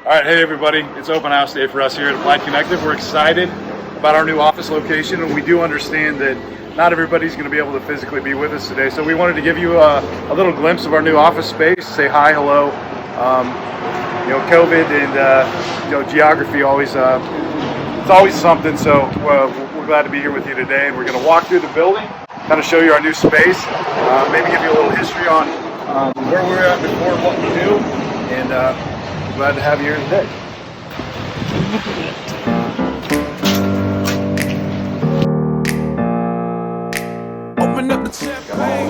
All right, hey everybody, it's open house day for us here at Applied Connective. We're excited about our new office location, and we do understand that not everybody's going to be able to physically be with us today. So we wanted to give you a little glimpse of our new office space, say hi, hello. COVID and geography always it's always something. So we're glad to be here with you today, and we're going to walk through the building, kind of show you our new space, maybe give you a little history on where we were at before and what we do, and glad to have you here today. Open up the champagne.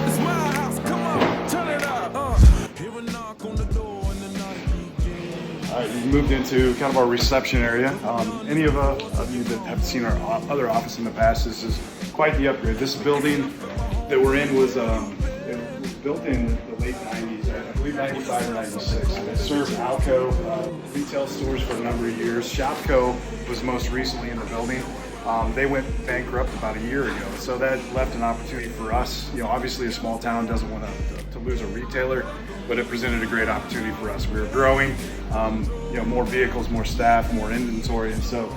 It's my house. Come on, turn it up. Hear a knock on the door and the night begins. All right, we moved into kind of our reception area. Any of you that have seen our other office in the past, this is quite the upgrade. This building that we're in was built in the late 90s, I believe 95 or 96. It served Alco retail stores for a number of years. Shopco was most recently in the building. They went bankrupt about a year ago, so that left an opportunity for us. Obviously a small town doesn't want to lose a retailer, but it presented a great opportunity for us. We were growing, more vehicles, more staff, more inventory, and so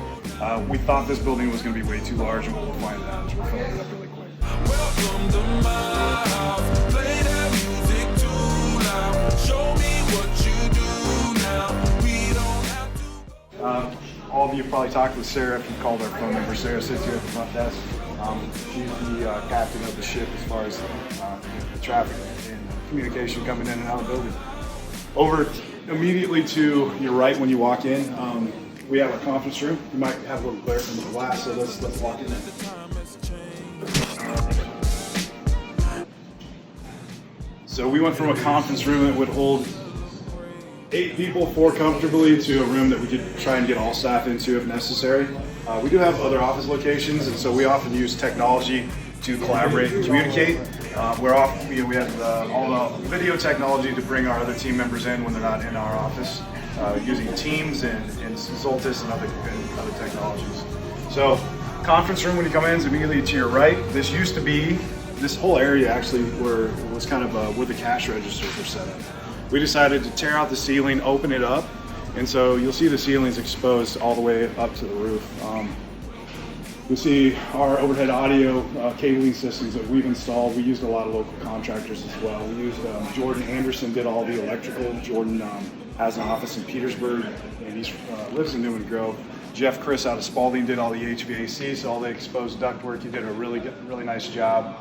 we thought this building was going to be way too large, and we'll find that as we're filling it up really quick. Welcome to my house. Play that music too loud. Show me what you do now. We don't have to. All of you have probably talked with Sarah if you called our phone number. Sarah sits here at the front desk. She's the captain of the ship as far as the traffic and communication coming in and out of the building. Over immediately to your right when you walk in, we have a conference room. You might have a little glare from the glass, so let's walk in there. So we went from a conference room that would hold 8 people, 4 comfortably, to a room that we could try and get all staff into if necessary. We do have other office locations, and so we often use technology to collaborate and communicate. We have all the video technology to bring our other team members in when they're not in our office, using Teams and Zoltis and other technologies. So, conference room when you come in is immediately to your right. This whole area actually was kind of where the cash registers were set up. We decided to tear out the ceiling, open it up, and so you'll see the ceilings exposed all the way up to the roof. You'll see our overhead audio cabling systems that we've installed. We used a lot of local contractors as well. We used Jordan Anderson did all the electrical. Jordan has an office in Petersburg, and he lives in Newman Grove. Jeff Chris out of Spalding did all the HVAC, so all the exposed ductwork. He did a really nice job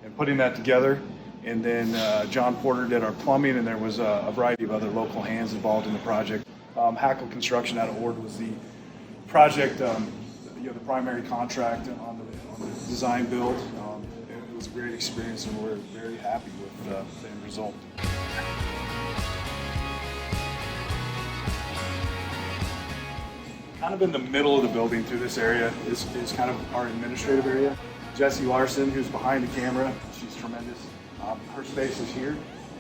in putting that together. And then John Porter did our plumbing, and there was a variety of other local hands involved in the project. Hackle Construction out of Ord was the project, the primary contract on the design build. It was a great experience, and we're very happy with the end result. Kind of in the middle of the building through this area is kind of our administrative area. Jessie Larson, who's behind the camera, she's tremendous. Her space is here.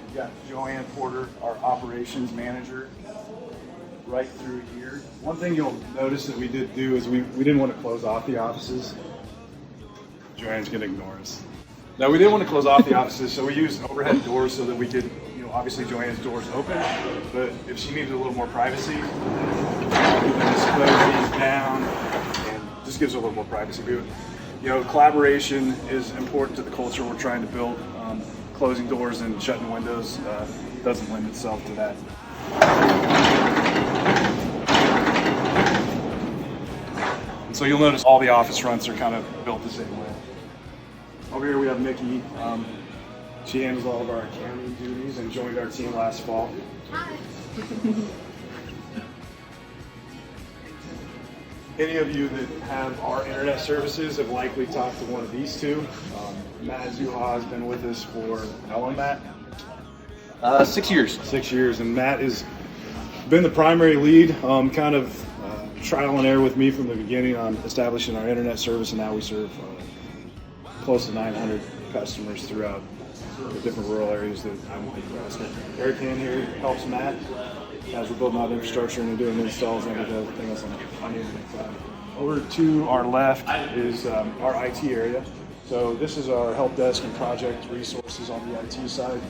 We've got Joanne Porter, our operations manager, right through here. One thing you'll notice that we did do is we didn't want to close off the offices. Joanne's going to ignore us. No, we didn't want to close off the offices, so we used overhead doors so that we could, obviously Joanne's door's open, but if she needed a little more privacy, we can just close these down, and just gives her a little more privacy. Collaboration is important to the culture we're trying to build. Closing doors and shutting windows doesn't lend itself to that. And so you'll notice all the office fronts are kind of built the same way. Over here we have Mickey. She handles all of our accounting duties and joined our team last fall. Hi. Any of you that have our internet services have likely talked to one of these two. Matt Zuha has been with us for how long, Matt? 6 years. 6 years, and Matt has been the primary lead, kind of trial and error with me from the beginning on establishing our internet service, and now we serve close to 900 customers throughout the different rural areas that I'm across. Eric in here helps Matt as we're building out infrastructure and doing installs and everything else on the internet side. Over to our left is our IT area. So this is our help desk and project resources on the IT side.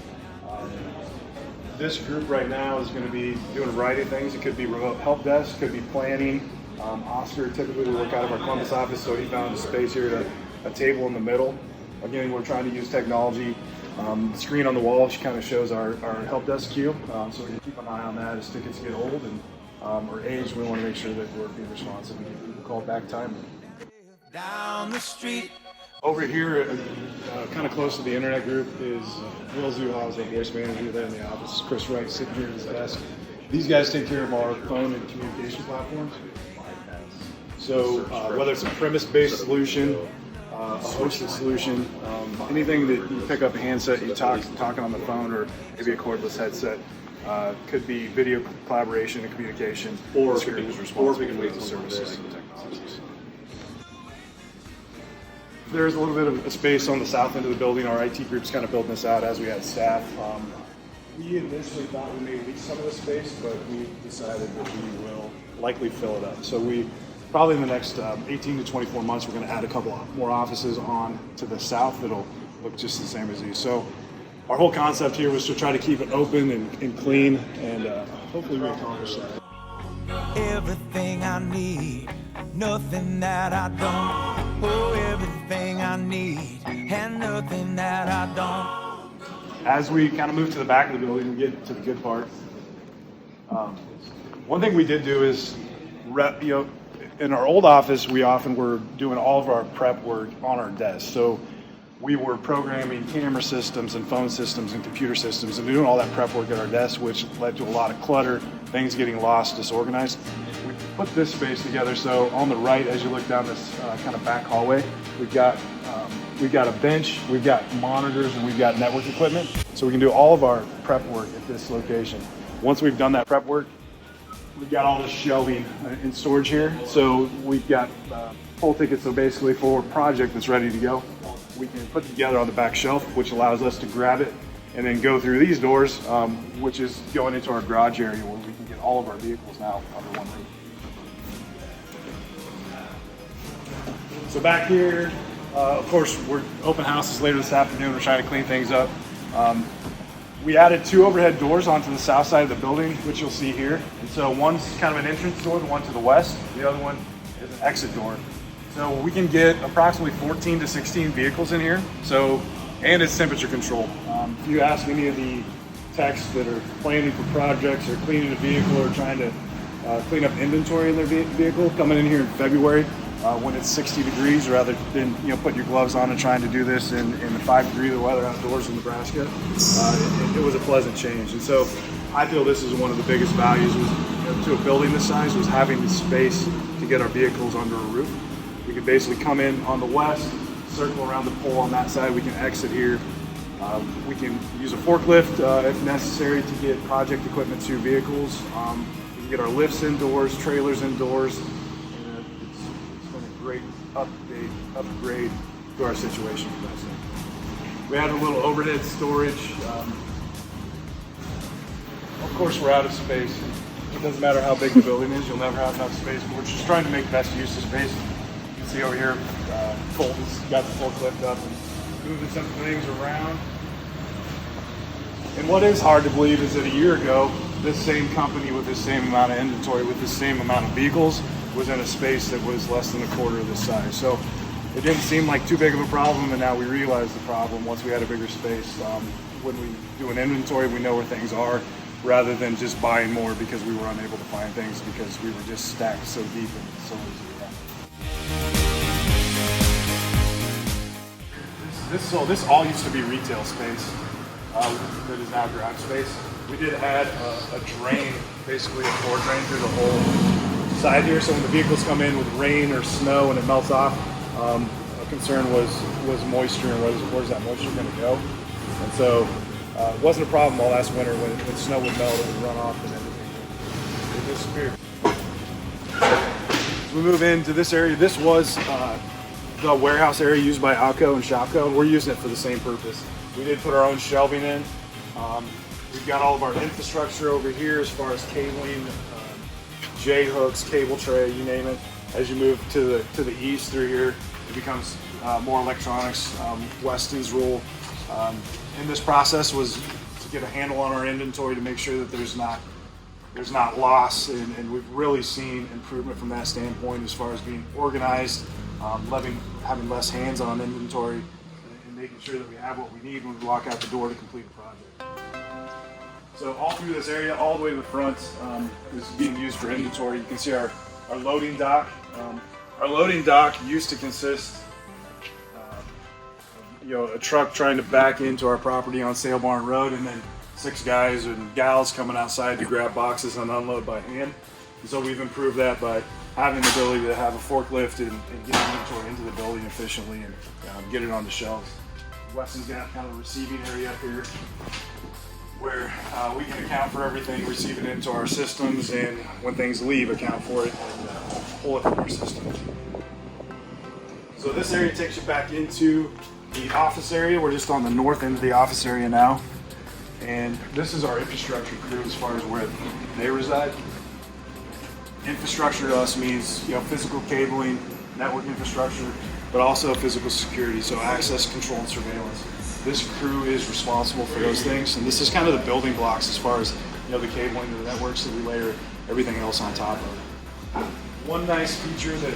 This group right now is going to be doing a variety of things. It could be remote help desk, could be planning. Oscar typically will work out of our Columbus office, so he found a space here to a table in the middle. Again, we're trying to use technology. The screen on the wall kind of shows our help desk queue, so we're going to keep an eye on that as tickets get old and or age. We want to make sure that we're being responsive and get people called back timely. Down the street. Over here, kind of close to the internet group, is Will Zuhaus, our voice manager there in the office. Chris Wright sitting here at his desk. These guys take care of our phone and communication platforms. So whether it's a premise-based solution, a hosted solution, anything that you pick up a handset, you talking on the phone, or maybe a cordless headset, could be video collaboration and communication, or we can wait the services and technologies. There's a little bit of a space on the south end of the building. Our IT group's kind of building this out as we had staff. We initially thought we may lease some of the space, but we decided that we will likely fill it up. So we probably in the next 18 to 24 months, we're going to add a couple more offices on to the south that'll look just the same as these. So our whole concept here was to try to keep it open and clean, and hopefully we accomplish that. Everything I need, nothing that I don't. Oh, everything I need, and nothing that I don't. As we kind of move to the back of the building, we get to the good part. One thing we did do is, in our old office, we often were doing all of our prep work on our desk. So we were programming camera systems and phone systems and computer systems and doing all that prep work at our desk, which led to a lot of clutter, things getting lost, disorganized. We put this space together. So on the right, as you look down this kind of back hallway, we've got a bench, we've got monitors, and we've got network equipment. So we can do all of our prep work at this location. Once we've done that prep work, we've got all this shelving in storage here. So we've got full tickets. So basically for a project that's ready to go, we can put it together on the back shelf, which allows us to grab it and then go through these doors, which is going into our garage area where we can get all of our vehicles now under one roof. So back here, of course, we're open houses later this afternoon. We're trying to clean things up. We added 2 overhead doors onto the south side of the building, which you'll see here. And so one's kind of an entrance door, the one to the west. The other one is an exit door. So we can get approximately 14 to 16 vehicles in here. So, and it's temperature controlled. If you ask any of the techs that are planning for projects or cleaning a vehicle or trying to clean up inventory in their vehicle, coming in here in February when it's 60 degrees, rather than putting your gloves on and trying to do this in the 5-degree weather outdoors in Nebraska, it was a pleasant change. And so I feel this is one of the biggest values to a building this size, was having the space to get our vehicles under a roof. We could basically come in on the west, circle around the pole on that side. We can exit here. We can use a forklift if necessary to get project equipment to vehicles. We can get our lifts indoors, trailers indoors. And it's been a great upgrade to our situation for that sake. We have a little overhead storage. Of course, we're out of space. It doesn't matter how big the building is, you'll never have enough space, but we're just trying to make the best use of space. You can see over here, Colton's got the forklift up and moving some things around. And what is hard to believe is that a year ago, this same company with this same amount of inventory, with this same amount of vehicles, was in a space that was less than a quarter of this size. So it didn't seem like too big of a problem, and now we realize the problem once we had a bigger space. When we do an inventory, we know where things are, rather than just buying more because we were unable to find things because we were just stacked so deep in the facilities we had. This all used to be retail space that is now garage space. We did add a drain, basically a floor drain through the whole side here, so when the vehicles come in with rain or snow and it melts off, a concern was moisture and where's that moisture going to go. And so it wasn't a problem all last winter when snow would melt, it would run off and everything would disappear. As we move into this area, this was the warehouse area used by Alco and Shopco. We're using it for the same purpose. We did put our own shelving in. We've got all of our infrastructure over here as far as cabling, J-hooks, cable tray, you name it. As you move to the east through here, it becomes more electronics. Weston's role in this process was to get a handle on our inventory to make sure that there's not loss, and we've really seen improvement from that standpoint as far as being organized, having less hands-on inventory, and making sure that we have what we need when we walk out the door to complete a project. So all through this area, all the way to the front, is being used for inventory. You can see our loading dock. Our loading dock used to consist a truck trying to back into our property on Sale Barn Road, and then 6 guys and gals coming outside to grab boxes and unload by hand. And so we've improved that by having the ability to have a forklift and get inventory into the building efficiently and get it on the shelves. Weston's got kind of a receiving area up here where we can account for everything, receive it into our systems, and when things leave, account for it and pull it from our systems. So this area takes you back into the office area. We're just on the north end of the office area now. And this is our infrastructure crew as far as where they reside. Infrastructure to us means, physical cabling, network infrastructure, but also physical security, so access control and surveillance. This crew is responsible for those things, and this is kind of the building blocks as far as the cabling, the networks that we layer everything else on top of. One nice feature that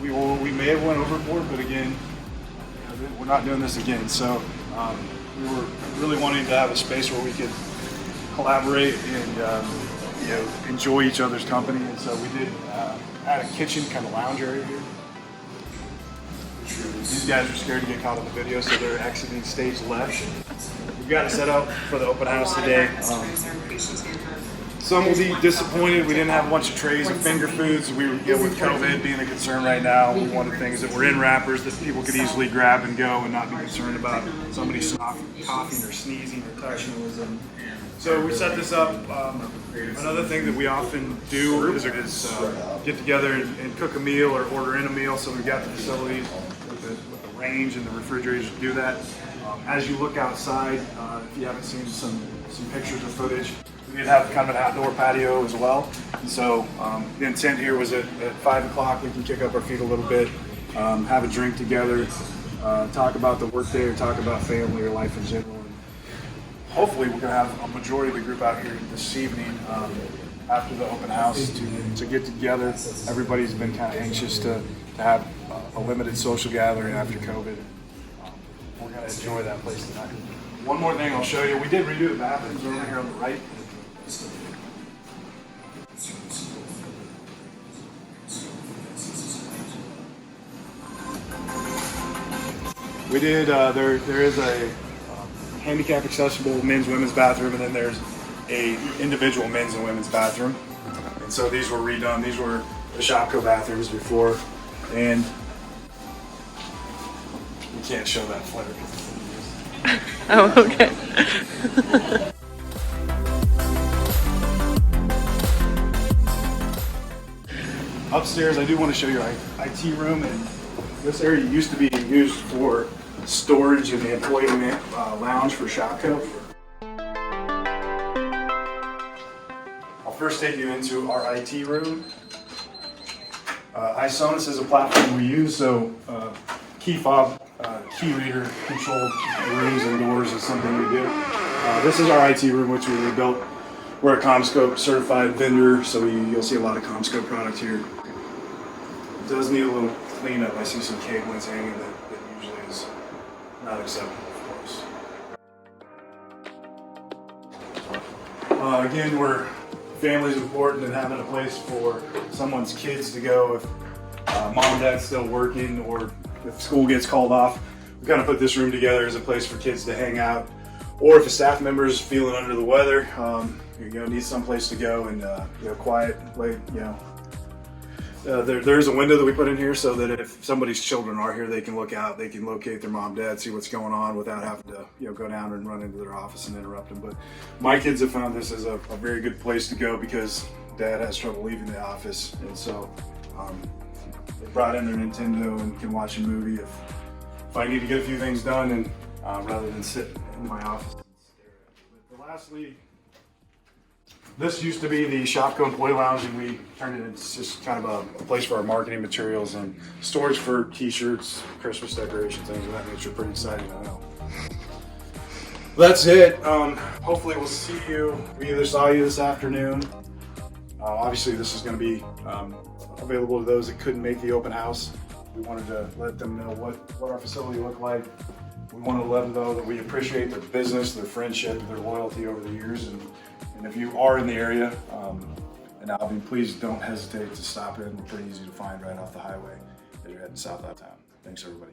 we may have went overboard, but again, we're not doing this again. So we were really wanting to have a space where we could collaborate and enjoy each other's company, and so we did add a kitchen kind of lounge area here. These guys are scared to get caught on the video, so they're exiting stage left. We've got it set up for the open house today. Some will be disappointed we didn't have a bunch of trays of finger foods. We with COVID being a concern right now, we wanted things that were in wrappers that people could easily grab and go and not be concerned about somebody coughing or sneezing or touching. So we set this up. Another thing that we often do is get together and cook a meal or order in a meal. So we've got the facilities with the range and the refrigerators to do that. As you look outside, if you haven't seen some pictures or footage, we did have kind of an outdoor patio as well. And so the intent here was at 5 o'clock we can kick up our feet a little bit, have a drink together, talk about the workday or talk about family or life in general. And hopefully we're going to have a majority of the group out here this evening after the open house to get together. Everybody's been kind of anxious to have a limited social gathering after COVID. We're going to enjoy that place tonight. One more thing I'll show you. We did redo the bathrooms over here on the right. We did, there is a handicap accessible men's, women's bathroom, and then there's a individual men's and women's bathroom. And so these were redone. These were the Shopko bathrooms before, and you can't show that flare. Oh, okay. Upstairs, I do want to show you our IT room, and this area used to be used for storage in the employee lounge for Shopko. I'll first take you into our IT room. Isonis is a platform we use, so key fob, key reader controlled rooms and doors is something we do. This is our IT room, which we rebuilt. We're a CommScope certified vendor, so you'll see a lot of CommScope product here. It does need a little cleanup. I see some cablings hanging that usually is not acceptable, of course. Again, where family's important and having a place for someone's kids to go if mom and dad's still working or if school gets called off. We kind of put this room together as a place for kids to hang out, or if a staff member is feeling under the weather, needs some place to go and quiet, there's a window that we put in here so that if somebody's children are here, they can look out, they can locate their mom, dad, see what's going on without having to go down and run into their office and interrupt them. But my kids have found this as a very good place to go because dad has trouble leaving the office, and so they brought in their Nintendo and can watch a movie if I need to get a few things done, and rather than sit in my office and stare at it. But lastly, this used to be the Shopko Employee Lounge, and we turned it into just kind of a place for our marketing materials and storage for t-shirts, Christmas decorations, things of that nature. Pretty exciting, I know. That's it. Hopefully we'll see you. We either saw you this afternoon. Obviously this is going to be available to those that couldn't make the open house. We wanted to let them know what our facility looked like. We wanted to let them know that we appreciate their business, their friendship, their loyalty over the years. And if you are in the area, and Albion, please don't hesitate to stop in. We're pretty easy to find right off the highway as you're heading south out of town. Thanks everybody.